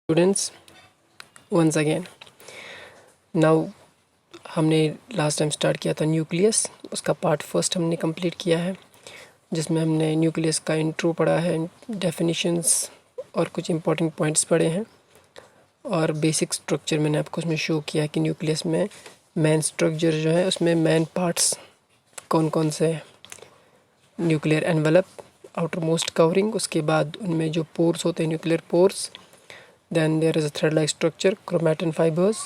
Students once again now हमने last time start किया था न्यूक्लियस। उसका पार्ट फर्स्ट हमने कंप्लीट किया है, जिसमें हमने न्यूक्लियस का इंट्रो पढ़ा है, डेफिनेशंस और कुछ इंपॉर्टेंट पॉइंट्स पढ़े हैं। और बेसिक स्ट्रक्चर मैंने आपको उसमें शो किया है कि न्यूक्लियस में मेन स्ट्रक्चर जो है उसमें मेन पार्ट्स कौन कौन से हैं। Nuclear envelope, outermost covering, उसके बाद उनमें जो पोर्स होते हैं nuclear pores, then there is a thread like structure, chromatin fibres,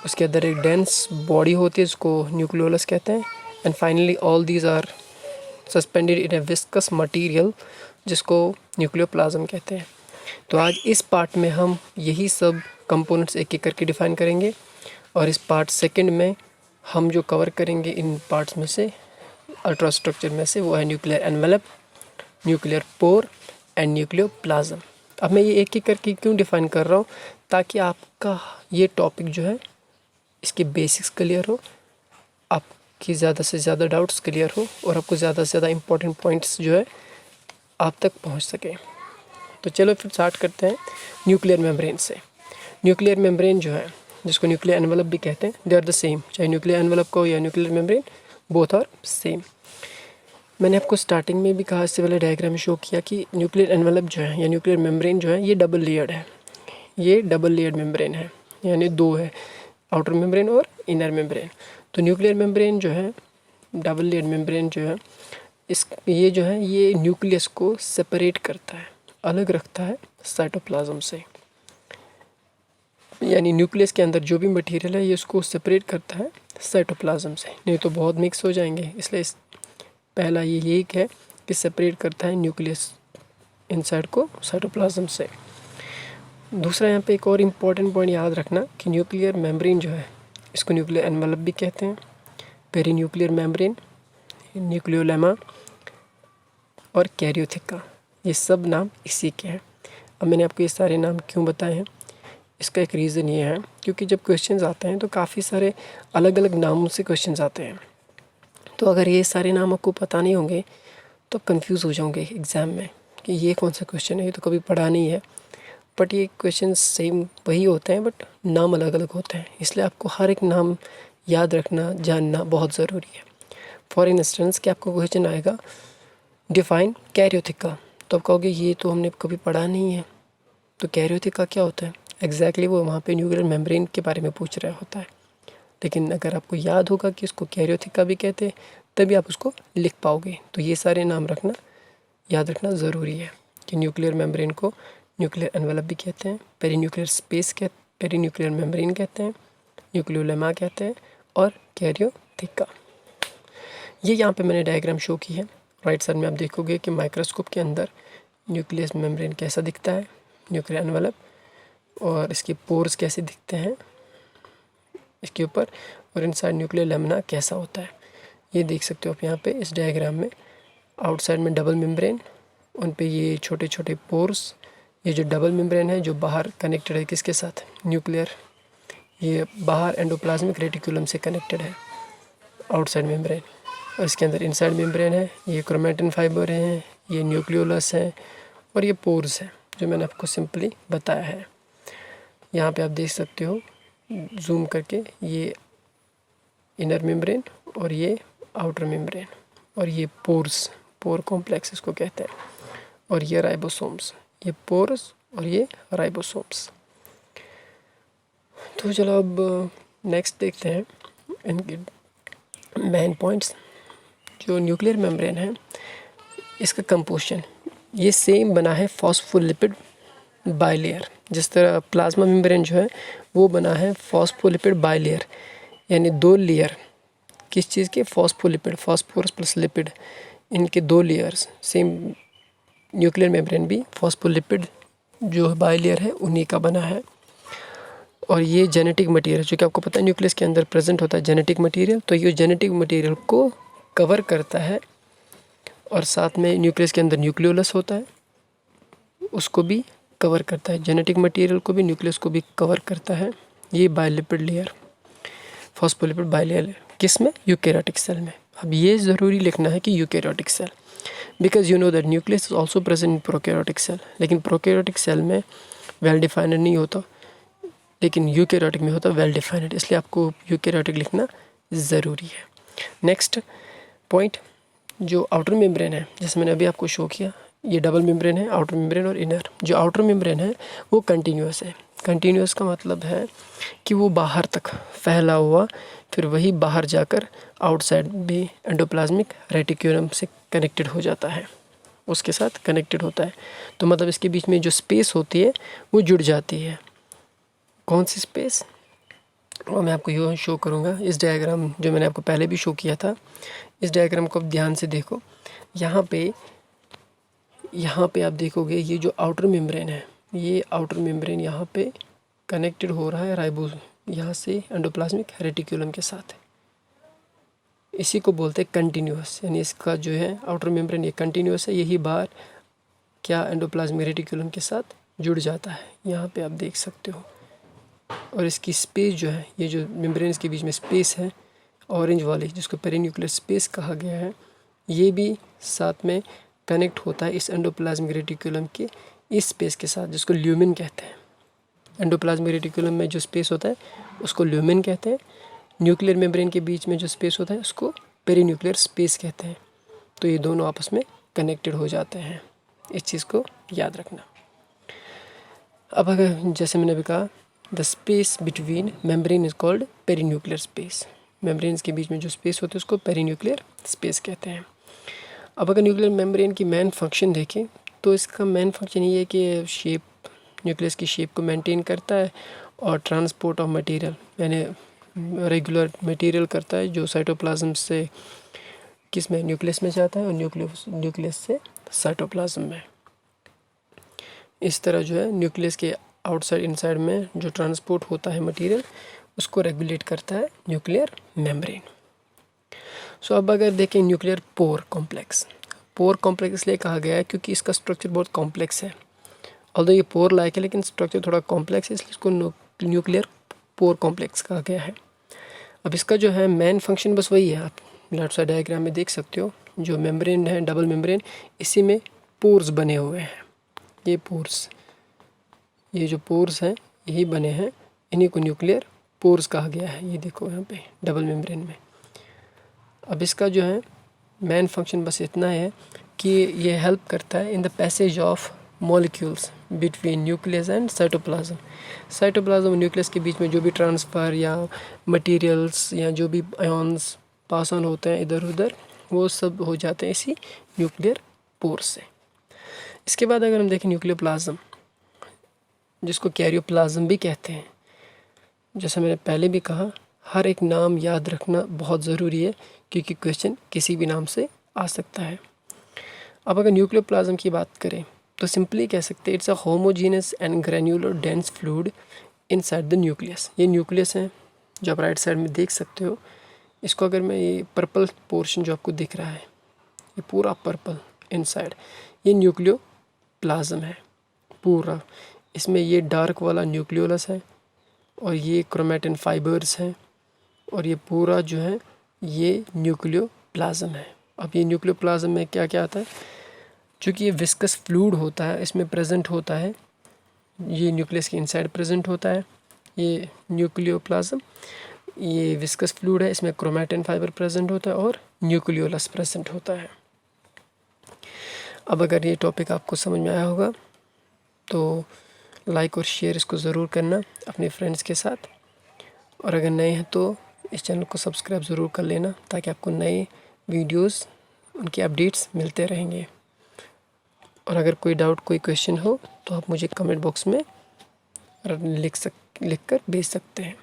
उसके अंदर एक डेंस बॉडी होती है जिसको न्यूक्लियोलस कहते हैं, and finally all these are suspended in a viscous material जिसको न्यूक्लियोप्लाज्म कहते हैं। तो आज इस पार्ट में हम यही सब कंपोनेंट्स एक एक करके डिफाइन करेंगे, और इस पार्ट सेकंड में हम जो कवर करेंगे इन पार्ट्स में से, अल्ट्रा स्ट्रक्चर में से, वो है nuclear envelope, nuclear pore and nucleoplasm. अब मैं ये एक एक करके क्यों डिफाइन कर रहा हूँ, ताकि आपका ये टॉपिक जो है इसके बेसिक्स क्लियर हो, आपकी ज़्यादा से ज़्यादा डाउट्स क्लियर हो, और आपको ज़्यादा से ज़्यादा इंपॉर्टेंट पॉइंट्स जो है आप तक पहुँच सके। तो चलो फिर स्टार्ट करते हैं न्यूक्लियर मेम्ब्रेन से। न्यूक्लियर मेम्ब्रेन जो है, जिसको न्यूक्लियर एनवेलप भी कहते हैं, दे आर द सेम, चाहे न्यूक्लियर एनवेलप को या nuclear membrane, both are same. मैंने आपको स्टार्टिंग में भी कहा, इससे पहले डायग्राम में शो किया कि न्यूक्लियर एनवेलप जो है या न्यूक्लियर मेम्ब्रेन जो है ये डबल लेयर्ड है। ये डबल लेयर्ड मेम्ब्रेन है, यानी दो है, आउटर मेम्ब्रेन और इनर मेम्ब्रेन। तो न्यूक्लियर मेम्ब्रेन जो है, डबल लेयर्ड मेम्ब्रेन जो है, ये जो है ये न्यूक्लियस को सेपरेट करता है, अलग रखता है साइटोप्लाज्म से। यानी न्यूक्लियस के अंदर जो भी मटेरियल है ये उसको सेपरेट करता है साइटोप्लाज्म से, नहीं तो बहुत मिक्स हो जाएंगे। इसलिए पहला ये यही है कि सेपरेट करता है न्यूक्लियस इनसाइड को साइटोप्लाज्म से। दूसरा यहाँ पे एक और इम्पॉर्टेंट पॉइंट याद रखना कि न्यूक्लियर मेम्ब्रेन जो है इसको न्यूक्लियर एनवेलप भी कहते हैं, पेरी न्यूक्लियर मेम्ब्रेन, न्यूक्लियोलेमा और कैरियोथिका, ये सब नाम इसी के हैं। अब मैंने आपको ये सारे नाम क्यों बताए हैं, इसका एक रीज़न ये है क्योंकि जब क्वेश्चंस आते हैं तो काफ़ी सारे अलग अलग नामों से क्वेश्चंस आते हैं। तो अगर ये सारे नाम आपको पता नहीं होंगे तो कंफ्यूज हो जाओगे एग्ज़ाम में कि ये कौन सा क्वेश्चन है, ये तो कभी पढ़ा नहीं है। बट ये क्वेश्चन सेम वही होते हैं, बट नाम अलग अलग होते हैं, इसलिए आपको हर एक नाम याद रखना, जानना बहुत ज़रूरी है। फॉर इंस्टेंस कि आपको क्वेश्चन आएगा डिफाइन कैरियोथिका, तो आप कहोगे ये तो हमने कभी पढ़ा नहीं है, तो कैरियोथिका क्या होता है एग्जैक्टली वो वहाँ पे न्यूक्लियर मेम्ब्रेन के बारे में पूछ रहा होता है। लेकिन अगर आपको याद होगा कि उसको कैरियोथिका भी कहते हैं तभी आप उसको लिख पाओगे। तो ये सारे नाम रखना, याद रखना ज़रूरी है कि न्यूक्लियर मेम्ब्रेन को न्यूक्लियर एनवेलप भी कहते हैं, perinuclear space perinuclear membrane कहते हैं, न्यूक्लियोलेमा कहते हैं, और कैरियोथिका। ये यहाँ पे मैंने डायग्राम शो की है। राइट साइड में आप देखोगे कि माइक्रोस्कोप के अंदर न्यूक्लियस मेम्ब्रेन कैसा दिखता है, न्यूक्लियर एनवेलप, और इसके पोर्स कैसे दिखते हैं इसके ऊपर, और इनसाइड न्यूक्लियर लेमिना कैसा होता है ये देख सकते हो आप यहाँ पे इस डायग्राम में। आउटसाइड में डबल मेम्ब्रेन, उन पे ये छोटे छोटे पोर्स, ये जो डबल मेम्ब्रेन है जो बाहर कनेक्टेड है किसके साथ, न्यूक्लियर, ये बाहर एंडोप्लाज्मिक रेटिकुलम से कनेक्टेड है आउटसाइड मेम्ब्रेन, और इसके अंदर इनसाइड मेम्ब्रेन है, ये क्रोमैटिन फाइबर हैं, ये न्यूक्लियोलस है, और ये पोर्स है जो मैंने आपको सिंपली बताया है। यहाँ पे आप देख सकते हो जूम करके, ये इनर मेम्ब्रेन और ये आउटर मेम्ब्रेन, और ये पोर्स, पोर कॉम्प्लेक्स इसको कहते हैं, और ये राइबोसोम्स, ये पोर्स और ये राइबोसोम्स। तो चलो अब नेक्स्ट देखते हैं इनके मेन पॉइंट्स। जो न्यूक्लियर मेम्ब्रेन है इसका कंपोजिशन ये सेम बना है फॉस्फोलिपिड बाइलेयर, जिस तरह प्लाज्मा मेम्ब्रेन जो है वो बना है फॉस्फोलिपिड बाइलेयर, यानी दो लेयर किस चीज़ के, फॉस्फोलिपिड, फॉस्फोरस प्लस लिपिड, इनके दो लेयर्स। सेम न्यूक्लियर मेम्ब्रेन भी फॉस्फोलिपिड जो बाइलेयर है उन्हीं का बना है। और ये जेनेटिक मटेरियल, जो कि आपको पता है न्यूक्लियस के अंदर प्रेजेंट होता है जेनेटिक मटेरियल, तो ये जेनेटिक मटेरियल को कवर करता है, और साथ में न्यूक्लियस के अंदर न्यूक्लियोलस होता है उसको भी कवर करता है, जेनेटिक मटेरियल को भी न्यूक्लियस को भी कवर करता है ये बाइलिपिड लेयर, फॉस्फोलिपिड बाइलेयर। किस में, यूकैरियोटिक सेल में। अब ये ज़रूरी लिखना है कि eukaryotic cell, because you know that nucleus is also present in prokaryotic cell, लेकिन प्रोकैरियोटिक सेल में वेल डिफाइंड नहीं होता, लेकिन यूकैरियोटिक में होता वेल डिफाइंड, इसलिए आपको यूकैरियोटिक लिखना ज़रूरी है। नेक्स्ट पॉइंट, जो आउटर मेम्ब्रेन है, जैसे मैंने अभी आपको शो किया, ये डबल मेम्ब्रेन है, आउटर मेम्ब्रेन और इनर। जो आउटर मेम्ब्रेन है वो कंटिन्यूअस है। कंटिन्यूअस का मतलब है कि वो बाहर तक फैला हुआ, फिर वही बाहर जाकर आउटसाइड भी एंडोप्लाज्मिक रेटिक्यूलम से कनेक्टेड हो जाता है, उसके साथ कनेक्टेड होता है। तो मतलब इसके बीच में जो स्पेस होती है वो जुड़ जाती है। कौन सी स्पेस, और मैं आपको यूँ शो करूँगा। इस डायग्राम जो मैंने आपको पहले भी शो किया था, इस डायग्राम को आप ध्यान से देखो। यहाँ पे आप देखोगे ये जो आउटर मेम्ब्रेन है, ये आउटर मेम्ब्रेन यहाँ पे कनेक्टेड हो रहा है राइबोस यहाँ से एंडोप्लाज्मिक रेटिक्यूलम के साथ। इसी को बोलते हैं कंटिन्यूअस, यानी इसका जो है आउटर मेम्ब्रेन ये कंटिन्यूअस है, यही बार क्या एंडोप्लाज्मिक रेटिक्यूलम के साथ जुड़ जाता है। यहाँ पे आप देख सकते हो। और इसकी स्पेस जो है, ये जो मेम्ब्रेन के बीच में स्पेस है ऑरेंज वाली, जिसको पेरिन्यूक्लियर स्पेस कहा गया है, ये भी साथ में कनेक्ट होता है इस एंडोप्लाज्मिक रेटिक्यूलम के इस स्पेस के साथ, जिसको ल्यूमेन कहते हैं। एंडोप्लाज्मिक रेटिक्यूलम में जो स्पेस होता है उसको ल्यूमेन कहते हैं। न्यूक्लियर मेम्ब्रेन के बीच में जो स्पेस होता है उसको पेरिन्यूक्लियर स्पेस कहते हैं। तो ये दोनों आपस में कनेक्टेड हो जाते हैं, इस चीज़ को याद रखना। अब अगर जैसे मैंने अभी कहा, the space between membrane is called perinuclear space. Membranes के बीच में जो स्पेस होती है उसको पेरिन्यूक्लियर स्पेस कहते हैं। अब अगर न्यूक्लियर मेम्ब्रेन की मेन फंक्शन देखें तो इसका मेन फंक्शन ये है कि शेप, न्यूक्लियस की शेप को मेंटेन करता है और ट्रांसपोर्ट ऑफ मटेरियल, यानी रेगुलर मटेरियल करता है जो साइटोप्लाज्म से किस में, न्यूक्लियस में जाता है और न्यूक्लियस से साइटोप्लाज्म में। इस तरह जो है न्यूक्लियस के आउटसाइड इनसाइड में जो ट्रांसपोर्ट होता है मटेरियल, उसको रेगुलेट करता है न्यूक्लियर मेम्ब्रेन। सो अब अगर देखें nuclear pore complex, pore complex इसलिए कहा गया है क्योंकि इसका स्ट्रक्चर बहुत कॉम्प्लेक्स है। ऑल्दो ये पोर लाइक है लेकिन स्ट्रक्चर थोड़ा कॉम्प्लेक्स है, इसलिए इसको न्यूक्लियर पोर कॉम्प्लेक्स कहा गया है। अब इसका जो है मेन फंक्शन बस वही है, आप लेफ्ट साइड डायग्राम में देख सकते हो, जो मेम्ब्रेन है डबल मेम्ब्रेन, इसी में पोर्स बने हुए हैं। ये पोर्स, ये जो पोर्स हैं यही बने हैं, इन्हीं को न्यूक्लियर पोर्स कहा गया है। ये देखो यहाँ पे डबल मेम्ब्रेन में। अब इसका जो है मेन फंक्शन बस इतना है कि ये हेल्प करता है in the passage of molecules between nucleus and cytoplasm. Cytoplasm और न्यूक्लियस के बीच में जो भी ट्रांसफ़र या मटेरियल्स या जो भी आयॉन्स पास ऑन होते हैं इधर उधर, वो सब हो जाते हैं इसी न्यूक्लियर पोर्स से। इसके बाद अगर हम देखें न्यूक्लियर प्लाज्म, जिसको कैरियोप्लाज्म भी कहते हैं, जैसा मैंने पहले भी कहा, हर एक नाम याद रखना बहुत ज़रूरी है क्योंकि क्वेश्चन किसी भी नाम से आ सकता है। अब अगर न्यूक्लियर प्लाज्म की बात करें तो सिंपली कह सकते हैं it's a homogeneous and granular dense fluid inside the nucleus. ये न्यूक्लियस है जो आप राइट साइड में देख सकते हो। इसको अगर मैं, ये पर्पल पोर्शन जो आपको दिख रहा है, ये पूरा पर्पल इनसाइड, ये न्यूक्लियो प्लाज्म है पूरा। इसमें ये डार्क वाला न्यूक्लियोलस है और ये क्रोमैटिन फाइबर्स हैं और ये पूरा जो है ये न्यूक्लियोप्लाज्म है। अब ये न्यूक्लियोप्लाज्म में क्या क्या आता है, चूँकि ये विस्कस फ्लूइड होता है, इसमें प्रेजेंट होता है, ये न्यूक्लियस के इनसाइड प्रेजेंट होता है ये न्यूक्लियोप्लाज्म, ये विस्कस फ्लूइड है, इसमें क्रोमैटिन फाइबर प्रेजेंट होता है और न्यूक्लियोलस प्रेजेंट होता है। अब अगर ये टॉपिक आपको समझ में आया होगा तो लाइक और शेयर इसको ज़रूर करना अपने फ्रेंड्स के साथ, और अगर नए हैं तो इस चैनल को सब्सक्राइब ज़रूर कर लेना ताकि आपको नए वीडियोस, उनके अपडेट्स मिलते रहेंगे। और अगर कोई डाउट, कोई क्वेश्चन हो तो आप मुझे कमेंट बॉक्स में लिख कर भेज सकते हैं।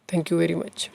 Thank you very much.